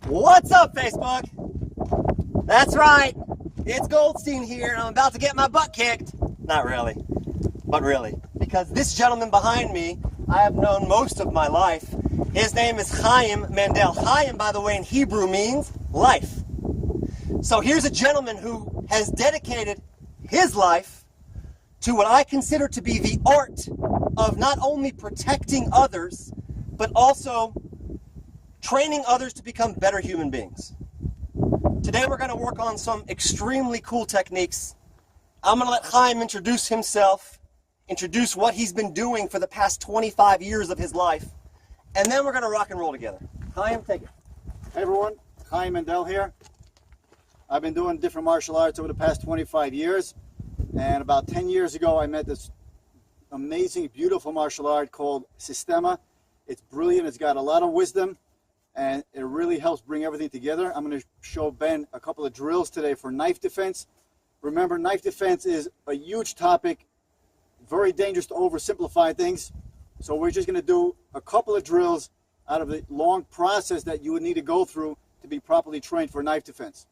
What's up, Facebook? That's right, it's Goldstein here, and I'm about to get my butt kicked. Not really, but really. Because this gentleman behind me, I have known most of my life. His name is Chaim Mandel. Chaim, by the way, in Hebrew means life. So here's a gentleman who has dedicated his life to what I consider to be the art of not only protecting others, but also training others to become better human beings. Today we're going to work on some extremely cool techniques. I'm going to let Chaim introduce himself, introduce what he's been doing for the past 25 years of his life, and then we're going to rock and roll together. Chaim, take it. Hey everyone, Chaim Mandel here. I've been doing different martial arts over the past 25 years, and about 10 years ago I met this amazing, beautiful martial art called Systema. It's brilliant, it's got a lot of wisdom, and it really helps bring everything together. I'm going to show Ben a couple of drills today for knife defense. Remember, knife defense is a huge topic, very dangerous to oversimplify things. So we're just going to do a couple of drills out of the long process that you would need to go through to be properly trained for knife defense.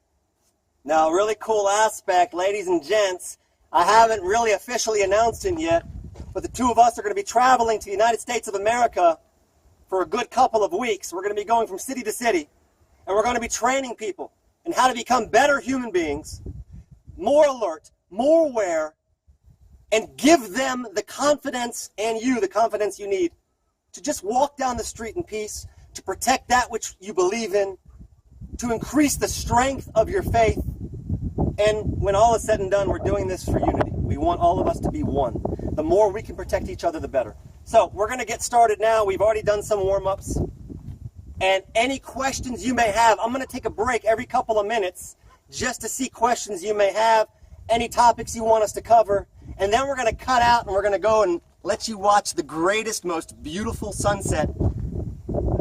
Now, a really cool aspect, ladies and gents, I haven't really officially announced it yet, but the two of us are going to be traveling to the United States of America for a good couple of weeks. We're going to be going from city to city, and we're going to be training people in how to become better human beings, more alert, more aware, and give them the confidence, and you the confidence you need to just walk down the street in peace, to protect that which you believe in, to increase the strength of your faith. And when all is said and done, we're doing this for unity. We want all of us to be one. The more we can protect each other, the better. So we're going to get started now. We've already done some warm-ups. And any questions you may have, I'm going to take a break every couple of minutes just to see questions you may have, any topics you want us to cover. And then we're going to cut out and we're going to go and let you watch the greatest, most beautiful sunset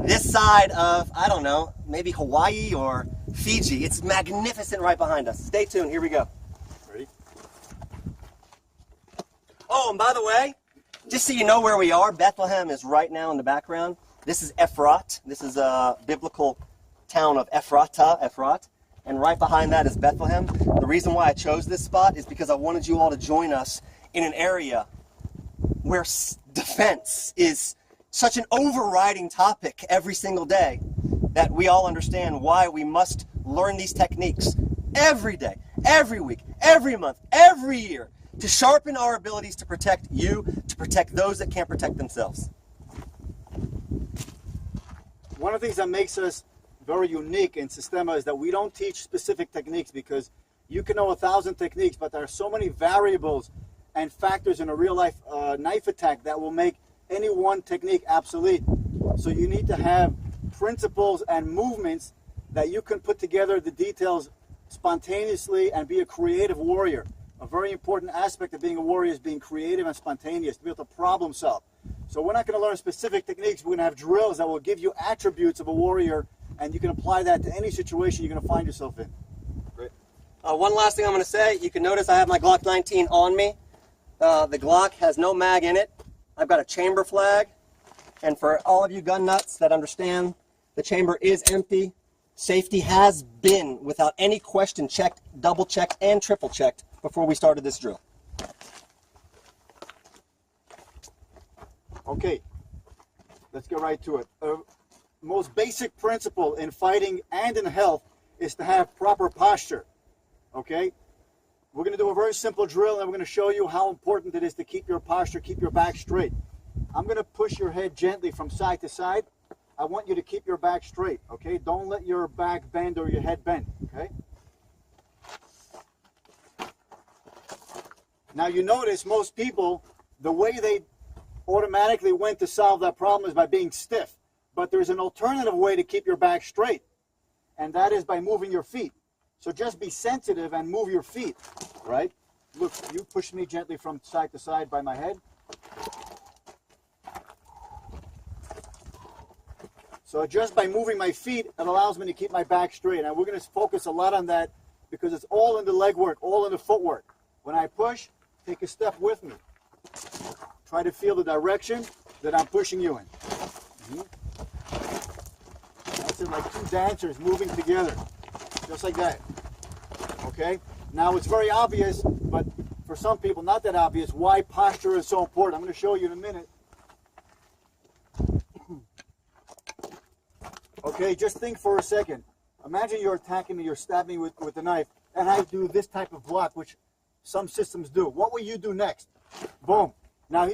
this side of, I don't know, maybe Hawaii or Fiji. It's magnificent right behind us. Stay tuned. Here we go. Ready? Oh, and by the way, just so you know where we are, Bethlehem is right now in the background. This is Efrat. This is a biblical town of Efrat. And right behind that is Bethlehem. The reason why I chose this spot is because I wanted you all to join us in an area where defense is such an overriding topic every single day that we all understand why we must learn these techniques every day, every week, every month, every year, to sharpen our abilities to protect you, to protect those that can't protect themselves. One of the things that makes us very unique in Systema is that we don't teach specific techniques, because you can know 1,000 techniques, but there are so many variables and factors in a real life knife attack that will make any one technique obsolete. So you need to have principles and movements that you can put together the details spontaneously and be a creative warrior. A very important aspect of being a warrior is being creative and spontaneous, to be able to problem solve. So we're not going to learn specific techniques. We're going to have drills that will give you attributes of a warrior, and you can apply that to any situation you're going to find yourself in. Great. One last thing I'm going to say. You can notice I have my Glock 19 on me. The Glock has no mag in it. I've got a chamber flag. And for all of you gun nuts that understand, the chamber is empty. Safety has been, without any question, checked, double checked, and triple checked before we started this drill. Okay, let's get right to it. Most basic principle in fighting and in health is to have proper posture. Okay, we're going to do a very simple drill, and we're going to show you how important it is to keep your posture, keep your back straight. I'm going to push your head gently from side to side. I want you to keep your back straight. Okay, don't let your back bend or your head bend. Okay. Now you notice most people, the way they automatically went to solve that problem is by being stiff. But there's an alternative way to keep your back straight, and that is by moving your feet. So just be sensitive and move your feet, right? Look, you push me gently from side to side by my head. So just by moving my feet, it allows me to keep my back straight. And we're going to focus a lot on that because it's all in the leg work, all in the footwork. When I push, take a step with me. Try to feel the direction that I'm pushing you in. That's posture like two dancers moving together, just like that. Okay? Now it's very obvious, but for some people not that obvious, why posture is so important. I'm going to show you in a minute. Okay, just think for a second. Imagine you're attacking me, you're stabbing me with a knife, and I do this type of block, which some systems do. What will you do next? Boom. Now,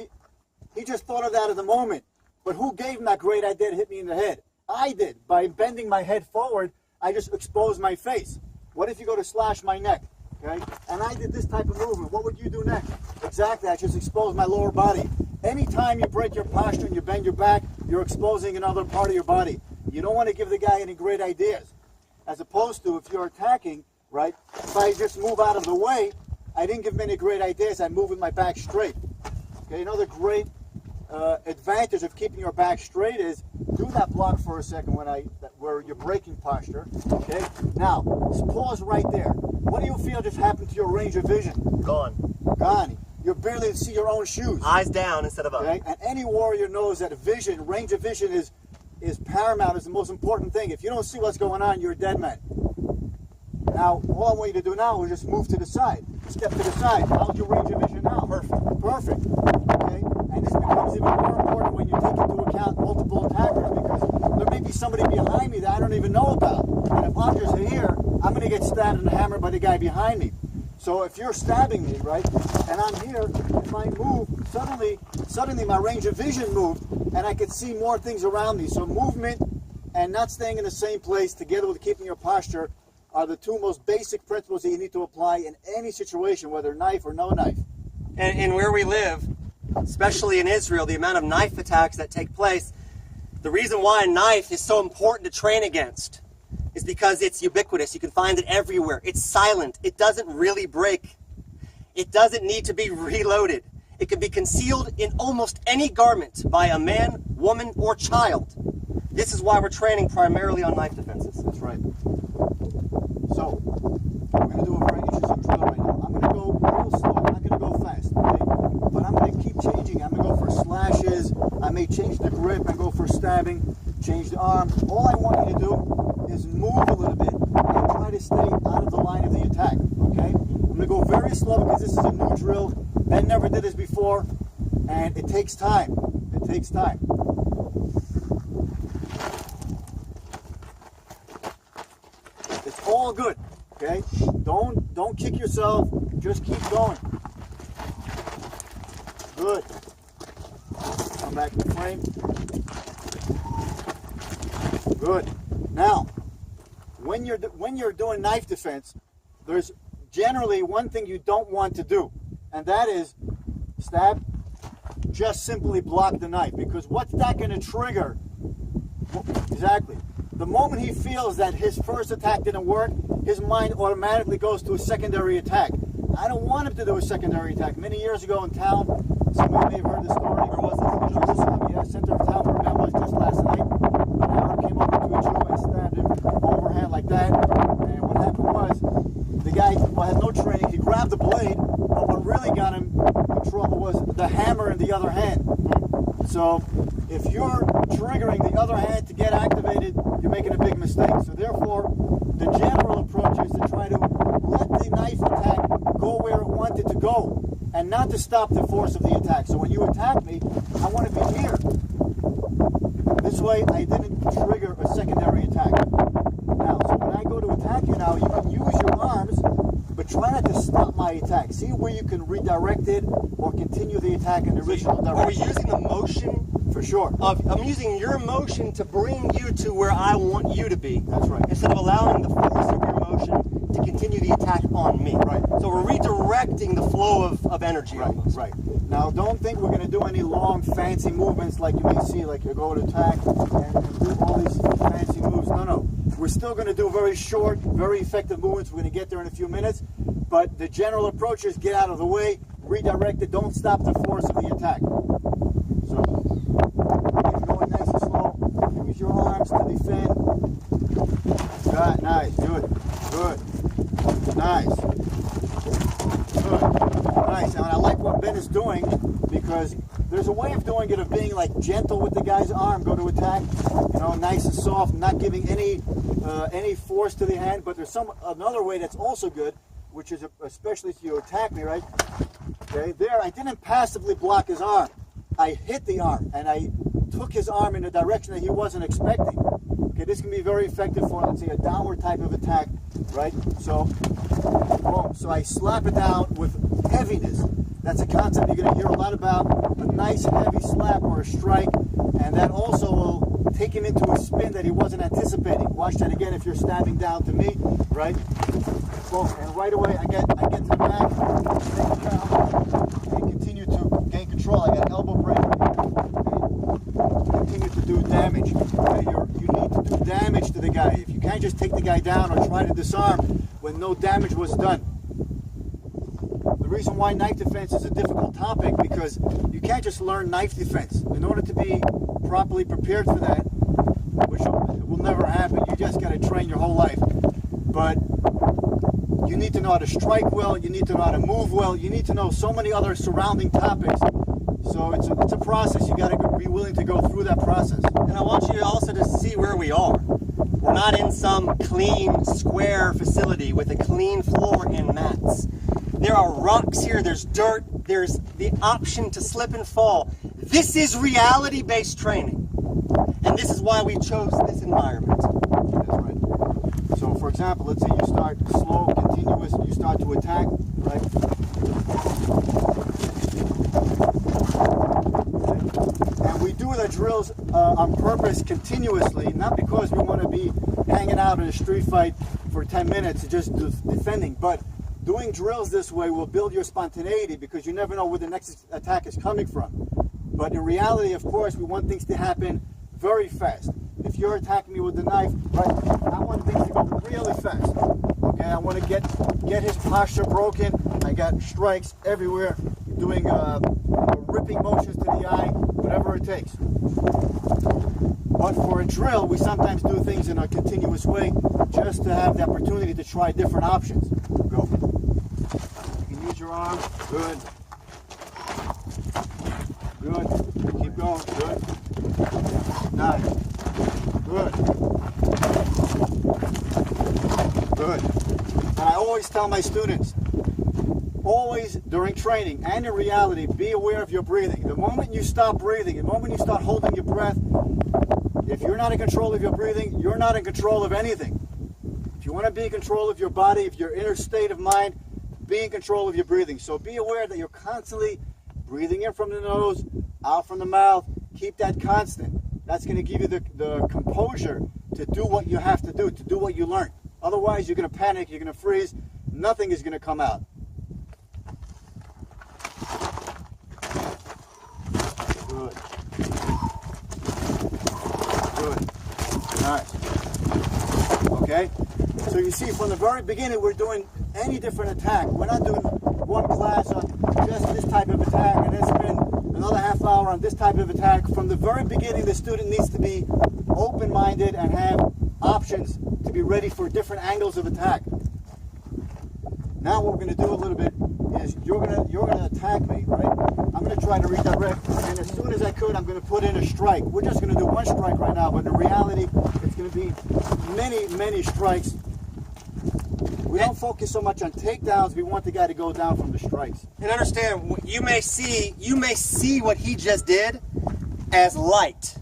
he just thought of that at the moment. But who gave him that great idea to hit me in the head? I did. By bending my head forward, I just exposed my face. What if you go to slash my neck? Okay? And I did this type of movement. What would you do next? Exactly. I just exposed my lower body. Anytime you break your posture and you bend your back, you're exposing another part of your body. You don't want to give the guy any great ideas. As opposed to if you're attacking, right, if I just move out of the way, I didn't give him any great ideas. I move with my back straight. Okay, another great advantage of keeping your back straight is do that block for a second where you're breaking posture. Okay, now just pause right there. What do you feel just happened to your range of vision? Gone. Gone. You barely see your own shoes. Eyes down instead of up. Okay, and any warrior knows that range of vision is paramount, is the most important thing. If you don't see what's going on, you're a dead man. Now, all I want you to do now is just move to the side. Step to the side. How's your range of vision now? Perfect. Perfect. Okay? And this becomes even more important when you take into account multiple attackers, because there may be somebody behind me that I don't even know about. And if I'm just here, I'm going to get stabbed and hammered by the guy behind me. So if you're stabbing me, right, and I'm here, if I move, suddenly my range of vision moved, and I could see more things around me. So movement and not staying in the same place, together with keeping your posture, are the two most basic principles that you need to apply in any situation, whether knife or no knife. And where we live, especially in Israel, the amount of knife attacks that take place, the reason why a knife is so important to train against is because it's ubiquitous. You can find it everywhere. It's silent. It doesn't really break. It doesn't need to be reloaded. It can be concealed in almost any garment by a man, woman, or child. This is why we're training primarily on knife defenses. That's right. So, we're going to do a very interesting drill right now. I'm going to go real slow. I'm not going to go fast, okay? But I'm going to keep changing. I'm going to go for slashes. I may change the grip and go for stabbing, change the arm. All I want you to do is move a little bit and try to stay out of the line of the attack, okay? I'm going to go very slow because this is a new drill. Ben never did this before, and it takes time. It takes time. It's all good, okay? Don't kick yourself. Just keep going. Good. Come back to frame. Good. Now, when you're doing knife defense, there's generally one thing you don't want to do, and that is stab. Just simply block the knife, because what's that going to trigger? Exactly. The moment he feels that his first attack didn't work, his mind automatically goes to a secondary attack. I don't want him to do a secondary attack. Many years ago in town, some of you may have heard the story. Where was this? Jerusalem, yeah, center of town where Ben was just last night. An Arab came over to a Jew and stabbed him overhand like that. And what happened was, the guy had no training. He grabbed the blade, but what really got him in trouble was the hammer in the other hand. So if you're triggering the other hand to get activated, you're making a big mistake. So therefore, the general approach is to try to let the knife attack go where it wanted to go, and not to stop the force of the attack. So when you attack me, I want to be here. This way, I didn't trigger a secondary attack. Now, so when I go to attack you now, you can use your arms, but try not to stop my attack. See where you can redirect it or continue the attack in the original direction. Are we using the motion? For sure. I'm using your motion to bring you to where I want you to be. That's right. Instead of allowing the force of your motion to continue the attack on me. Right. So we're redirecting the flow of energy. Right, almost. right. Now, don't think we're going to do any long, fancy movements like you may see, like you go to attack and do all these fancy moves. No. We're still going to do very short, very effective movements. We're going to get there in a few minutes. But the general approach is get out of the way, redirect it, don't stop the force of the attack. So, keep going nice and slow. Use your arms to defend. Right, nice, good, nice, good. Nice. And I like what Ben is doing because there's a way of doing it, of being like gentle with the guy's arm, go to attack, you know, nice and soft, not giving any force to the hand. But there's another way that's also good, which is especially if you attack me, right? Okay, there I didn't passively block his arm. I hit the arm and I took his arm in a direction that he wasn't expecting. Okay, this can be very effective for, let's say, a downward type of attack, right? So, boom. So I slap it down with heaviness. That's a concept you're going to hear a lot about, a nice heavy slap or a strike, and that also will take him into a spin that he wasn't anticipating. Watch that again if you're stabbing down to me, right? Boom, and right away I get to the back, take a count, and continue to gain control. I got an elbow break. Continue to do damage. Okay? You need to do damage to the guy. If you can't just take the guy down or try to disarm when no damage was done. The reason why knife defense is a difficult topic, because you can't just learn knife defense. In order to be properly prepared for that, which will never happen, you just got to train your whole life. But you need to know how to strike well, you need to know how to move well, you need to know so many other surrounding topics. So it's a process. You got to be willing to go through that process. And I want you also to see where we are. We're not in some clean, square facility with a clean floor and mats. There are rocks here, there's dirt, there's the option to slip and fall. This is reality-based training. And this is why we chose this environment. That's right. So for example, let's say you start slow, continuous, you start to attack, right? And we do the drills on purpose continuously, not because we want to be hanging out in a street fight for 10 minutes just defending, but doing drills this way will build your spontaneity, because you never know where the next attack is coming from. But in reality, of course, we want things to happen very fast. If you're attacking me with the knife, right, I want things to go really fast. Okay, I want to get his posture broken. I got strikes everywhere, doing ripping motions to the eye, whatever it takes. But for a drill, we sometimes do things in a continuous way, just to have the opportunity to try different options. Go. You can use your arm. Good. Good. Keep going. Good. Nice. Good. Good. And I always tell my students, always during training and in reality, be aware of your breathing. The moment you stop breathing, the moment you start holding your breath, if you're not in control of your breathing, you're not in control of anything. If you want to be in control of your body, if your inner state of mind, be in control of your breathing. So be aware that you're constantly breathing in from the nose, out from the mouth. Keep that constant. That's going to give you the composure to do what you have to do what you learned. Otherwise, you're going to panic, you're going to freeze, nothing is going to come out. Good. Good. Nice. Okay? So you see, from the very beginning, we're doing any different attack. We're not doing one class on just this type of attack and then spend another half hour on this type of attack. From the very beginning, the student needs to be open-minded and have options to be ready for different angles of attack. Now what we're going to do a little bit is you're going to attack me, right? I'm going to try to redirect, and as soon as I could, I'm going to put in a strike. We're just going to do one strike right now, but in reality, it's going to be many, many strikes. We don't focus so much on takedowns. We want the guy to go down from the strikes. And understand, you may see what he just did as light.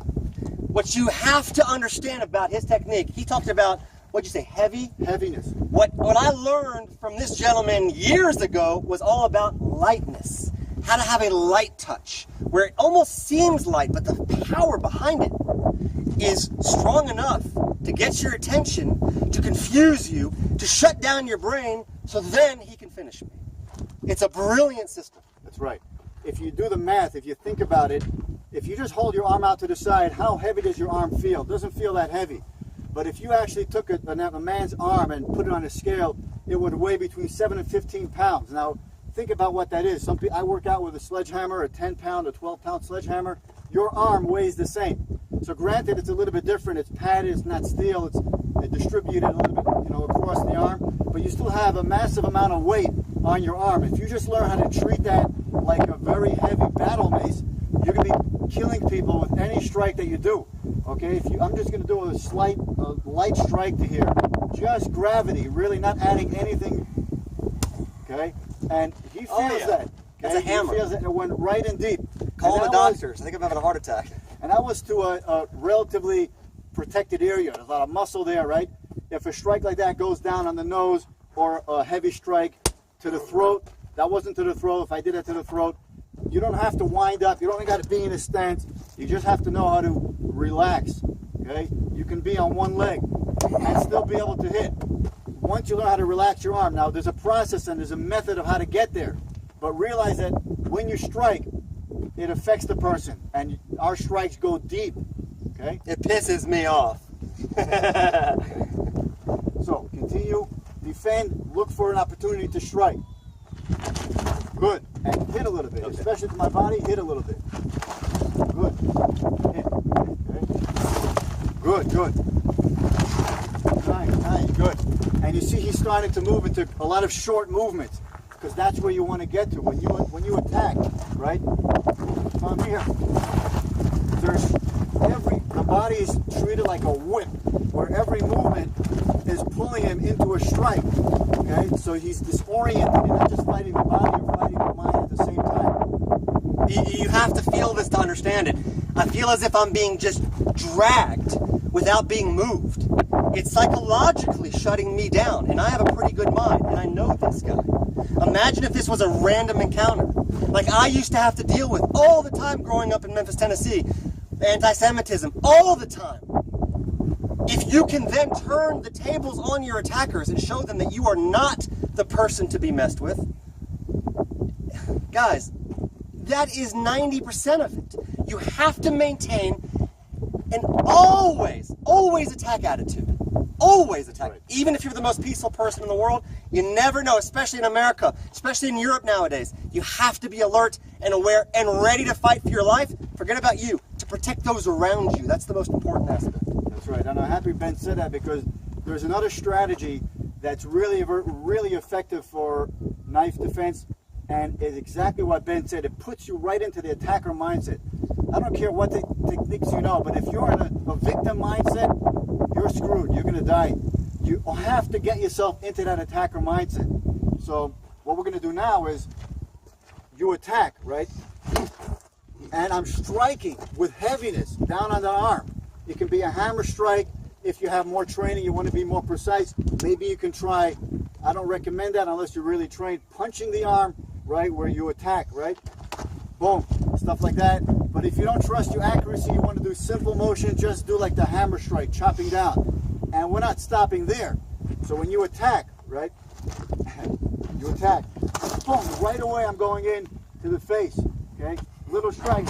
What you have to understand about his technique, he talked about, what'd you say, heavy? Heaviness. What I learned from this gentleman years ago was all about lightness. How to have a light touch, where it almost seems light, but the power behind it is strong enough to get your attention, to confuse you, to shut down your brain, so then he can finish me. It's a brilliant system. That's right. If you do the math, if you think about it, if you just hold your arm out to the side, how heavy does your arm feel? It doesn't feel that heavy. But if you actually took a man's arm and put it on a scale, it would weigh between 7 and 15 pounds. Now, think about what that is. I work out with a sledgehammer, a 10-pound, a 12-pound sledgehammer. Your arm weighs the same. So granted, it's a little bit different. It's padded, it's not steel. It's distributed a little bit, across the arm. But you still have a massive amount of weight on your arm. If you just learn how to treat that like a very heavy battle mace, you're going to be killing people with any strike that you do. Okay, I'm just going to do a light strike to here. Just gravity, really not adding anything. Okay, and he feels that. Okay? That's a hammer. He feels it. It went right in deep. Call the doctors. I think I'm having a heart attack. And that was to a relatively protected area. There's a lot of muscle there, right? If a strike like that goes down on the nose, or a heavy strike to the throat, that wasn't to the throat. If I did it to the throat, you don't have to wind up. You don't got to be in a stance. You just have to know how to relax. Okay? You can be on one leg and still be able to hit. Once you learn how to relax your arm, now there's a process and there's a method of how to get there. But realize that when you strike, it affects the person, and our strikes go deep. Okay? It pisses me off. So continue, defend, look for an opportunity to strike. Good. And hit a little bit, especially to my body, hit a little bit. Good. Hit. Okay. Good, good. Nice, good. And you see he's starting to move into a lot of short movements, because that's where you want to get to when you attack, right? Come here. The body is treated like a whip, where every movement is pulling him into a strike. Okay, so he's disoriented. You're not just fighting the body, you're fighting the mind at the same time. You have to feel this to understand it. I feel as if I'm being just dragged without being moved. It's psychologically shutting me down, and I have a pretty good mind, and I know this guy. Imagine if this was a random encounter, like I used to have to deal with all the time growing up in Memphis, Tennessee. Anti-Semitism, all the time. If you can then turn the tables on your attackers and show them that you are not the person to be messed with, guys, that is 90% of it. You have to maintain an always attack attitude. Always attack. Right. Even if you're the most peaceful person in the world, you never know, especially in America, especially in Europe nowadays. You have to be alert and aware and ready to fight for your life. Forget about you. To protect those around you. That's the most important aspect. That's right. And I'm happy Ben said that, because there's another strategy that's really effective for knife defense, and is exactly what Ben said. It puts you right into the attacker mindset. I don't care what techniques you know, but if you're in a victim mindset, you're screwed. You're going to die. You have to get yourself into that attacker mindset. So what we're going to do now is you attack, right? And I'm striking with heaviness down on the arm. It can be a hammer strike. If you have more training, you want to be more precise, maybe you can try, I don't recommend that unless you're really trained, punching the arm, right, where you attack, right? Boom, stuff like that. But if you don't trust your accuracy, you want to do simple motion, just do like the hammer strike, chopping down. And we're not stopping there. So when you attack, right, you attack, boom, right away I'm going in to the face, okay? Little strike,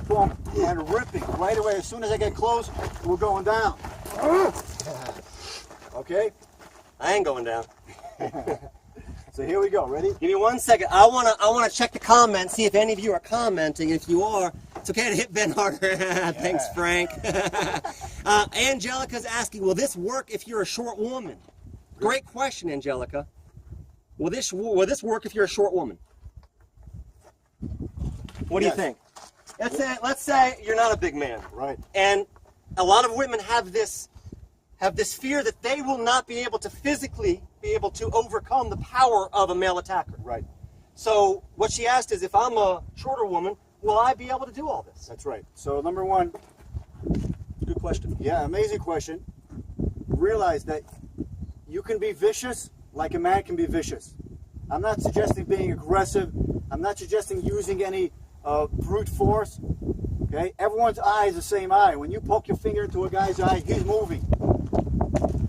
boom, and ripping right away. As soon as I get close, we're going down. Okay? I ain't going down. So here we go. Ready? Give me 1 second. I wanna check the comments, see if any of you are commenting. If you are, it's okay to hit Ben harder. Thanks, Frank. Angelica's asking, will this work if you're a short woman? Great question, Angelica. Will this work if you're a short woman? What do you think? Let's say you're not a big man. Right. And a lot of women have this fear that they will not be able to physically be able to overcome the power of a male attacker. Right. So what she asked is, if I'm a shorter woman, will I be able to do all this? That's right. So number one, good question. Yeah, amazing question. Realize that you can be vicious like a man can be vicious. I'm not suggesting being aggressive. I'm not suggesting using any brute force. Okay? Everyone's eye is the same eye. When you poke your finger into a guy's eye, he's moving.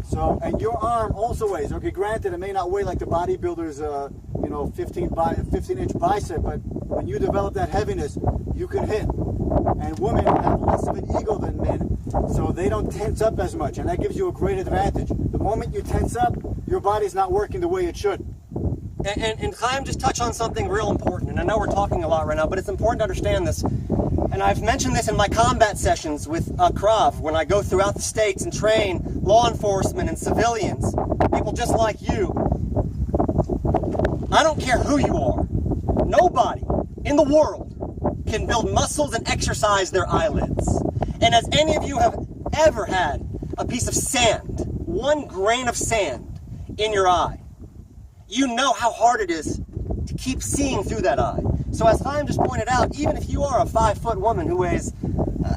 So, and your arm also weighs. Okay, granted, it may not weigh like the bodybuilder's, 15-inch bicep, but when you develop that heaviness, you can hit. And women have less of an ego than men, so they don't tense up as much, and that gives you a great advantage. The moment you tense up, your body's not working the way it should. And Chaim just touched on something real important, and I know we're talking a lot right now, but it's important to understand this. And I've mentioned this in my combat sessions with Akrav, when I go throughout the states and train law enforcement and civilians, people just like you. I don't care who you are. Nobody in the world can build muscles and exercise their eyelids. And as any of you have ever had a piece of sand, 1 grain of sand in your eye, you know how hard it is to keep seeing through that eye. So as Chaim just pointed out, even if you are a 5-foot woman who weighs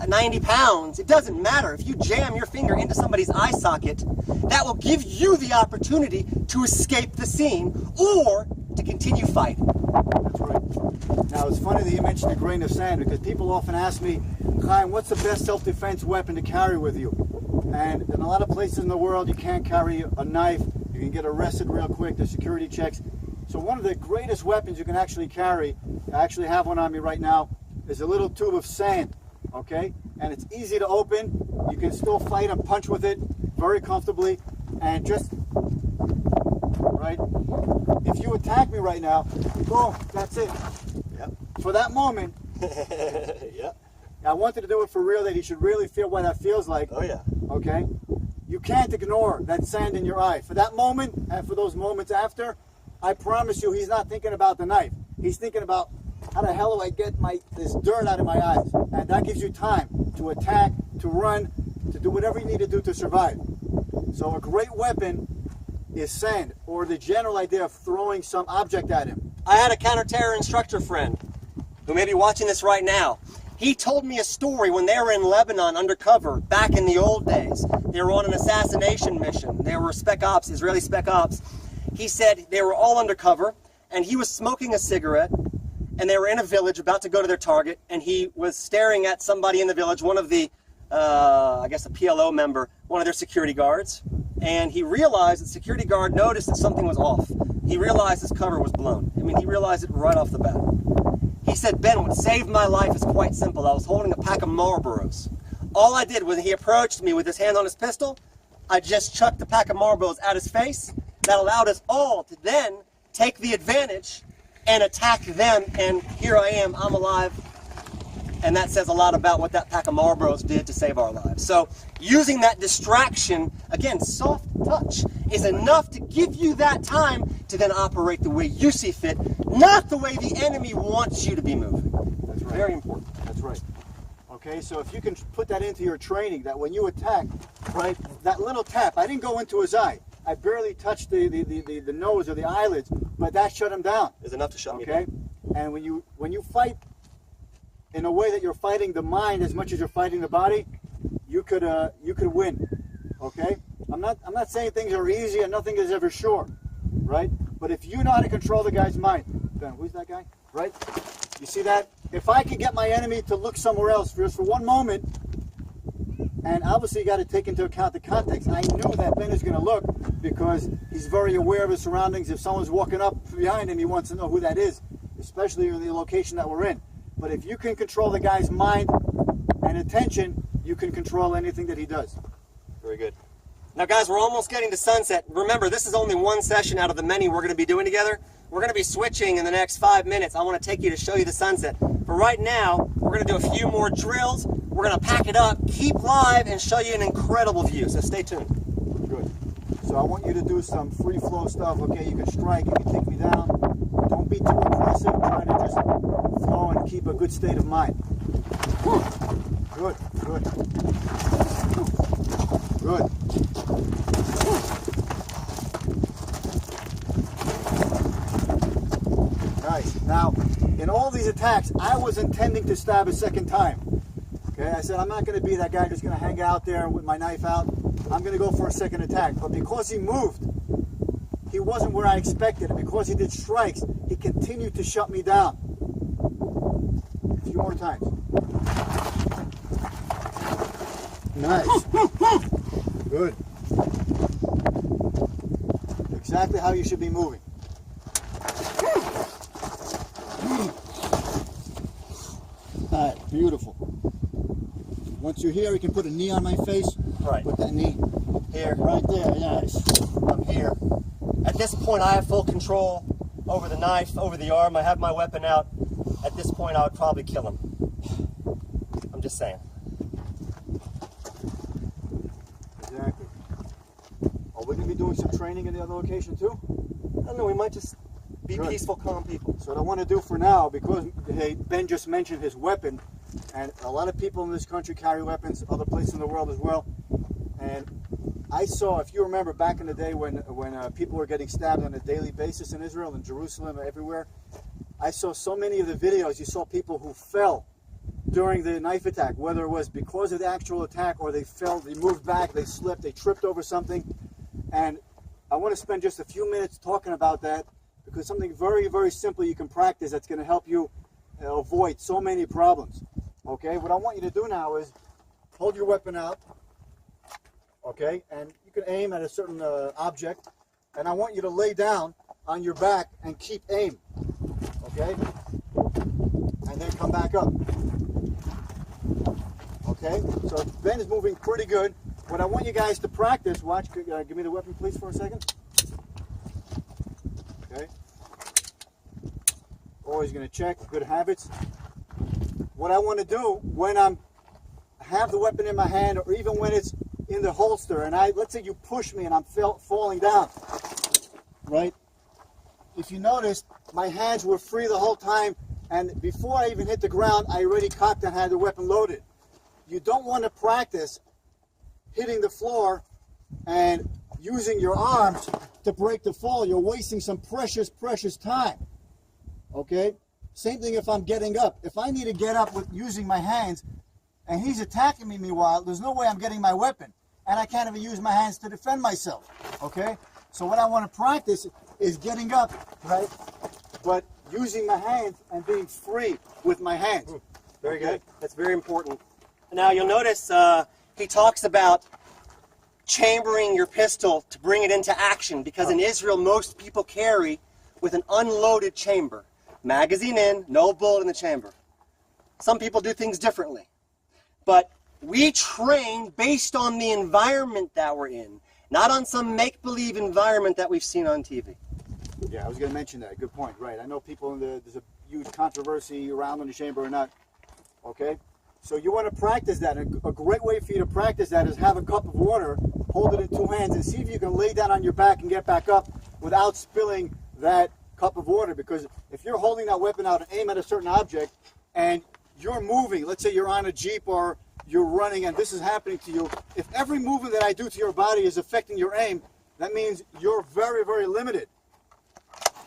90 pounds, it doesn't matter. If you jam your finger into somebody's eye socket, that will give you the opportunity to escape the scene or to continue fighting. That's right. Now, it's funny that you mentioned a grain of sand, because people often ask me, Chaim, what's the best self-defense weapon to carry with you? And in a lot of places in the world, you can't carry a knife. You can get arrested real quick. There's security checks. So one of the greatest weapons you can actually carry, I actually have one on me right now, is a little tube of sand, okay? And it's easy to open. You can still fight and punch with it very comfortably. And just, right, if you attack me right now, boom, that's it. Yep. For that moment, Yep. I wanted to do it for real, that you should really feel what that feels like. Oh yeah. Okay? You can't ignore that sand in your eye. For that moment, and for those moments after, I promise you, he's not thinking about the knife. He's thinking about, how the hell do I get this dirt out of my eyes? And that gives you time to attack, to run, to do whatever you need to do to survive. So a great weapon is sand, or the general idea of throwing some object at him. I had a counter-terror instructor friend who may be watching this right now. He told me a story when they were in Lebanon undercover back in the old days. They were on an assassination mission. They were spec ops, Israeli spec ops. He said they were all undercover, and he was smoking a cigarette, and they were in a village about to go to their target, and he was staring at somebody in the village, one of the, I guess a PLO member, one of their security guards, and he realized the security guard noticed that something was off. He realized his cover was blown. I mean, he realized it right off the bat. He said, Ben, what saved my life is quite simple. I was holding a pack of Marlboros. All I did when he approached me with his hand on his pistol, I just chucked the pack of Marlboros at his face. That allowed us all to then take the advantage and attack them, and here I am, I'm alive. And that says a lot about what that pack of Marlboros did to save our lives. So using that distraction, again, soft touch, is enough to give you that time to then operate the way you see fit, not the way the enemy wants you to be moving. That's right. Very important. That's right. Okay, so if you can put that into your training, that when you attack, right, that little tap, I didn't go into his eye. I barely touched the nose or the eyelids, but that shut him down. Is enough to shut me Okay? down. And when you fight in a way that you're fighting the mind as much as you're fighting the body, you could win. Okay? I'm not saying things are easy and nothing is ever sure, right? But if you know how to control the guy's mind, Ben, who's that guy? Right? You see that? If I could get my enemy to look somewhere else just for one moment, and obviously you got to take into account the context. I knew that Ben is going to look because he's very aware of his surroundings. If someone's walking up behind him, he wants to know who that is, especially in the location that we're in. But if you can control the guy's mind and attention, you can control anything that he does. Very good. Now guys, we're almost getting to sunset. Remember, this is only one session out of the many we're going to be doing together. We're going to be switching in the next 5 minutes. I want to take you to show you the sunset. For right now, we're going to do a few more drills. We're going to pack it up, keep live, and show you an incredible view. So stay tuned. Good. So I want you to do some free flow stuff. Okay, you can strike, you can take me down. Don't be too aggressive. Try to just flow and keep a good state of mind. Good, good. Good. Nice. Now, in all these attacks, I was intending to stab a second time. Okay, I said, I'm not going to be that guy just going to hang out there with my knife out. I'm going to go for a second attack. But because he moved, he wasn't where I expected. And because he did strikes, he continued to shut me down. A few more times. Nice. Good. Exactly how you should be moving. All right, beautiful. Once you're here, you can put a knee on my face. Right. Put that knee Here. right there. Nice. I'm here. At this point, I have full control over the knife, over the arm. I have my weapon out. At this point, I would probably kill him. I'm just saying. Exactly. Are we going to be doing some training in the other location too? I don't know, we might just Be Good. peaceful, calm people. So what I want to do for now, because hey, Ben just mentioned his weapon, and a lot of people in this country carry weapons, other places in the world as well. And I saw, if you remember back in the day when people were getting stabbed on a daily basis in Israel and Jerusalem and everywhere, I saw so many of the videos. You saw people who fell during the knife attack, whether it was because of the actual attack or they fell, they moved back, they slipped, they tripped over something. And I want to spend just a few minutes talking about that, because something very, very simple you can practice that's going to help you avoid so many problems. Okay, what I want you to do now is hold your weapon out, okay, and you can aim at a certain object, and I want you to lay down on your back and keep aim, okay, and then come back up. Okay, so Ben is moving pretty good. What I want you guys to practice, watch, give me the weapon please for a second. Okay. Always going to check, good habits. What I want to do when I have the weapon in my hand, or even when it's in the holster, and let's say you push me and I'm falling down, right? If you notice, my hands were free the whole time, and before I even hit the ground, I already cocked and had the weapon loaded. You don't want to practice hitting the floor and using your arms to break the fall. You're wasting some precious, precious time. Okay? Same thing if I'm getting up. If I need to get up with using my hands and he's attacking me meanwhile, there's no way I'm getting my weapon. And I can't even use my hands to defend myself. Okay? So what I want to practice is getting up, right? But using my hands and being free with my hands. Very good. That's very important. Now you'll notice he talks about chambering your pistol to bring it into action, because in Israel most people carry with an unloaded chamber. Magazine in, no bullet in the chamber. Some people do things differently. But we train based on the environment that we're in, not on some make-believe environment that we've seen on TV. Yeah, I was going to mention that. Good point. Right. I know people, there's a huge controversy around in the chamber or not. Okay? So you want to practice that. A great way for you to practice that is have a cup of water, hold it in two hands, and see if you can lay down on your back and get back up without spilling that cup of water. Because if you're holding that weapon out and aim at a certain object and you're moving, let's say you're on a Jeep or you're running and this is happening to you, if every movement that I do to your body is affecting your aim, that means you're very, very limited.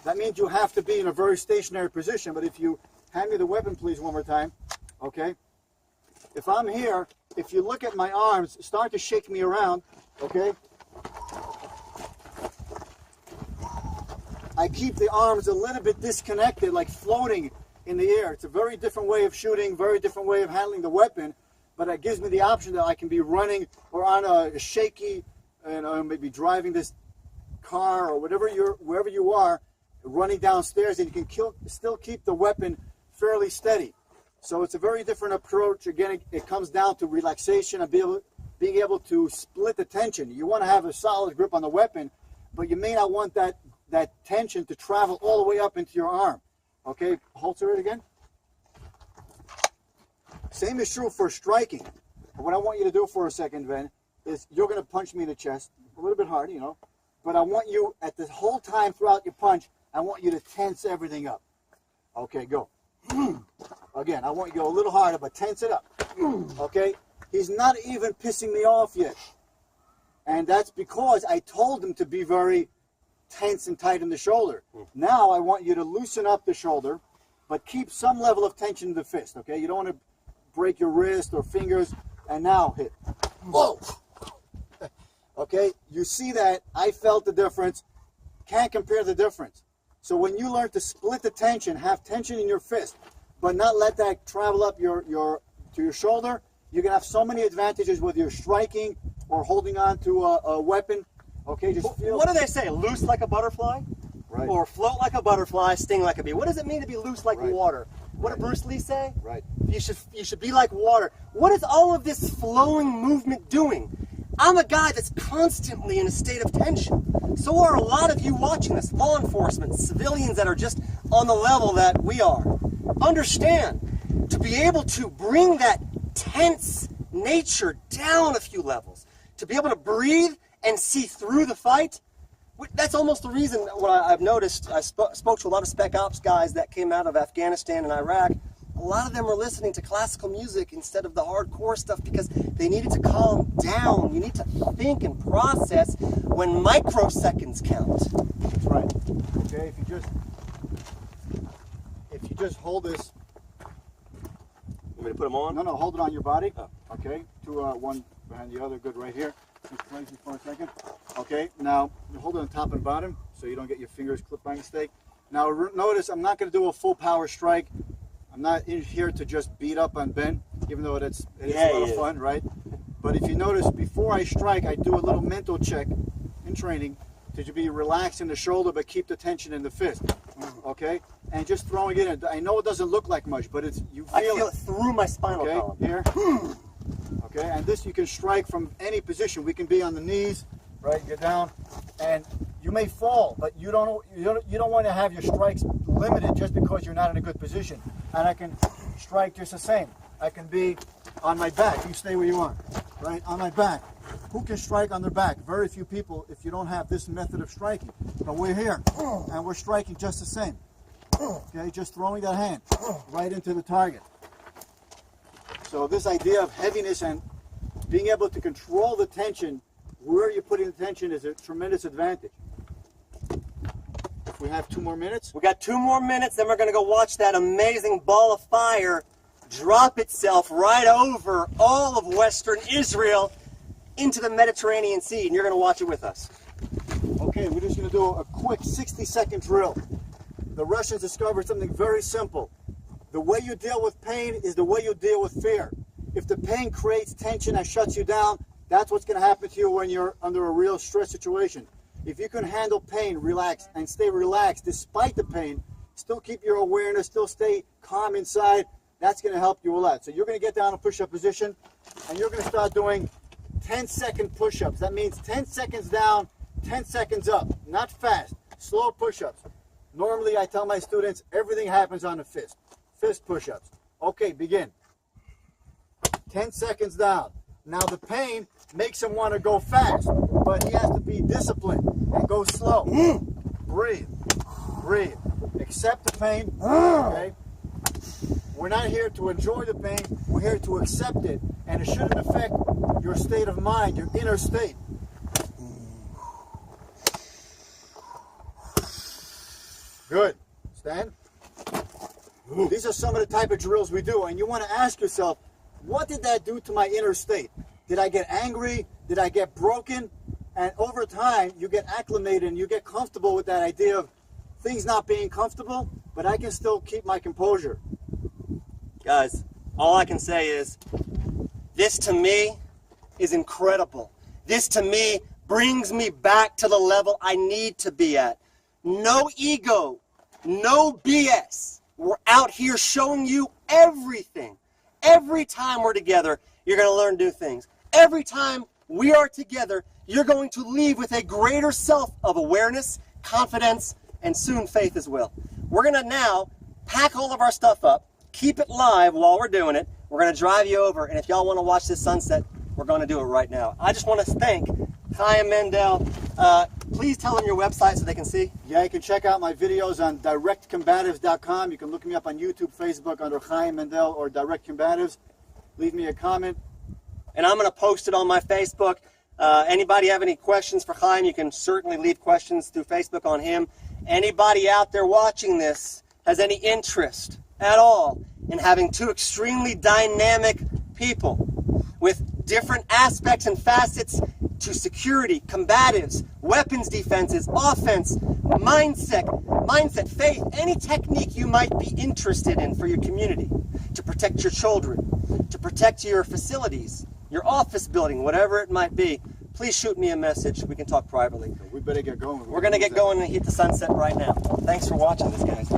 That means you have to be in a very stationary position. But if you hand me the weapon please one more time, okay? If I'm here, if you look at my arms, start to shake me around, okay? I keep the arms a little bit disconnected, like floating in the air. It's a very different way of shooting, very different way of handling the weapon, but it gives me the option that I can be running or on a shaky, and maybe driving this car or wherever you are, running downstairs, and you can still keep the weapon fairly steady. So it's a very different approach. Again, it comes down to relaxation and being able to split the tension. You want to have a solid grip on the weapon, but you may not want that tension to travel all the way up into your arm. Okay, holster it again. Same is true for striking. What I want you to do for a second, Ben, is you're going to punch me in the chest a little bit hard, but I want you, at the whole time throughout your punch, I want you to tense everything up. Okay, go. Again, I want you to go a little harder, but tense it up. Okay? He's not even pissing me off yet. And that's because I told him to be very tense and tight in the shoulder. Now I want you to loosen up the shoulder, but keep some level of tension in the fist, okay? You don't want to break your wrist or fingers, and now hit. Whoa! Okay? You see that? I felt the difference. Can't compare the difference. So when you learn to split the tension, have tension in your fist, but not let that travel up to your shoulder, you're going to have so many advantages whether you're striking or holding on to a weapon. Okay, just feel. What do they say? Loose like a butterfly? Right. Or float like a butterfly, sting like a bee. What does it mean to be loose like Right. water? What did Bruce Lee say? Right. You should be like water. What is all of this flowing movement doing? I'm a guy that's constantly in a state of tension. So are a lot of you watching this, law enforcement, civilians that are just on the level that we are. Understand, to be able to bring that tense nature down a few levels, to be able to breathe and see through the fight, That's almost the reason what I've noticed. I spoke to a lot of Spec Ops guys that came out of Afghanistan and Iraq. A lot of them were listening to classical music instead of the hardcore stuff because they needed to calm down. You need to think and process when microseconds count. That's right. Okay, if you just hold this. You want me to put them on? No, hold it on your body. Oh. Okay, one behind the other, good right here. Just place it for a second. Okay, now you hold it on top and bottom so you don't get your fingers clipped by mistake. Now notice I'm not going to do a full power strike. I'm not in here to just beat up on Ben, even though it is a lot of fun, right? But if you notice, before I strike, I do a little mental check in training to be relaxed in the shoulder but keep the tension in the fist. Okay, and just throwing it in. I know it doesn't look like much, but you feel it through my spinal column. Here. Okay, and this you can strike from any position. We can be on the knees, right? Get down, and you may fall, but you don't want to have your strikes limited just because you're not in a good position. And I can strike just the same. I can be on my back. You stay where you are, right? On my back. Who can strike on their back? Very few people if you don't have this method of striking. But we're here, and we're striking just the same. Okay, just throwing that hand right into the target. So this idea of heaviness and being able to control the tension, where you're putting the tension, is a tremendous advantage. We have 2 more minutes. We got 2 more minutes, then we're going to go watch that amazing ball of fire drop itself right over all of Western Israel into the Mediterranean Sea, and you're going to watch it with us. Okay, we're just going to do a quick 60-second drill. The Russians discovered something very simple. The way you deal with pain is the way you deal with fear. If the pain creates tension and shuts you down, that's what's going to happen to you when you're under a real stress situation. If you can handle pain, relax, and stay relaxed despite the pain, still keep your awareness, still stay calm inside, that's going to help you a lot. So you're going to get down in push-up position, and you're going to start doing 10-second push-ups. That means 10 seconds down, 10 seconds up. Not fast, slow push-ups. Normally, I tell my students, everything happens on the fist. Fist push-ups. Okay, begin. 10 seconds down. Now the pain makes him want to go fast, but he has to be disciplined and go slow. Breathe. Breathe. Accept the pain. Okay? We're not here to enjoy the pain. We're here to accept it, and it shouldn't affect your state of mind, your inner state. Good. Stand. These are some of the type of drills we do, and you want to ask yourself, what did that do to my inner state? Did I get angry? Did I get broken? And over time, you get acclimated and you get comfortable with that idea of things not being comfortable, but I can still keep my composure. Guys, all I can say is, this to me is incredible. This to me brings me back to the level I need to be at. No ego, no BS. We're out here showing you everything. Every time we're together, you're going to learn new things. Every time we are together, you're going to leave with a greater self of awareness, confidence, and soon faith as well. We're going to now pack all of our stuff up, keep it live while we're doing it. We're going to drive you over, and if y'all want to watch this sunset, we're going to do it right now. I just want to thank Chaim Mendel. Please tell them your website so they can see. Yeah, you can check out my videos on directcombatives.com. You can look me up on YouTube, Facebook under Chaim Mendel or Direct Combatives. Leave me a comment. And I'm going to post it on my Facebook. Anybody have any questions for Chaim, you can certainly leave questions through Facebook on him. Anybody out there watching this has any interest at all in having 2 extremely dynamic people with different aspects and facets to security, combatives, weapons defenses, offense, mindset, faith, any technique you might be interested in for your community, to protect your children, to protect your facilities, your office building, whatever it might be, please shoot me a message. We can talk privately. We better get going. We're going to get going and hit the sunset right now. Thanks for watching this, guys.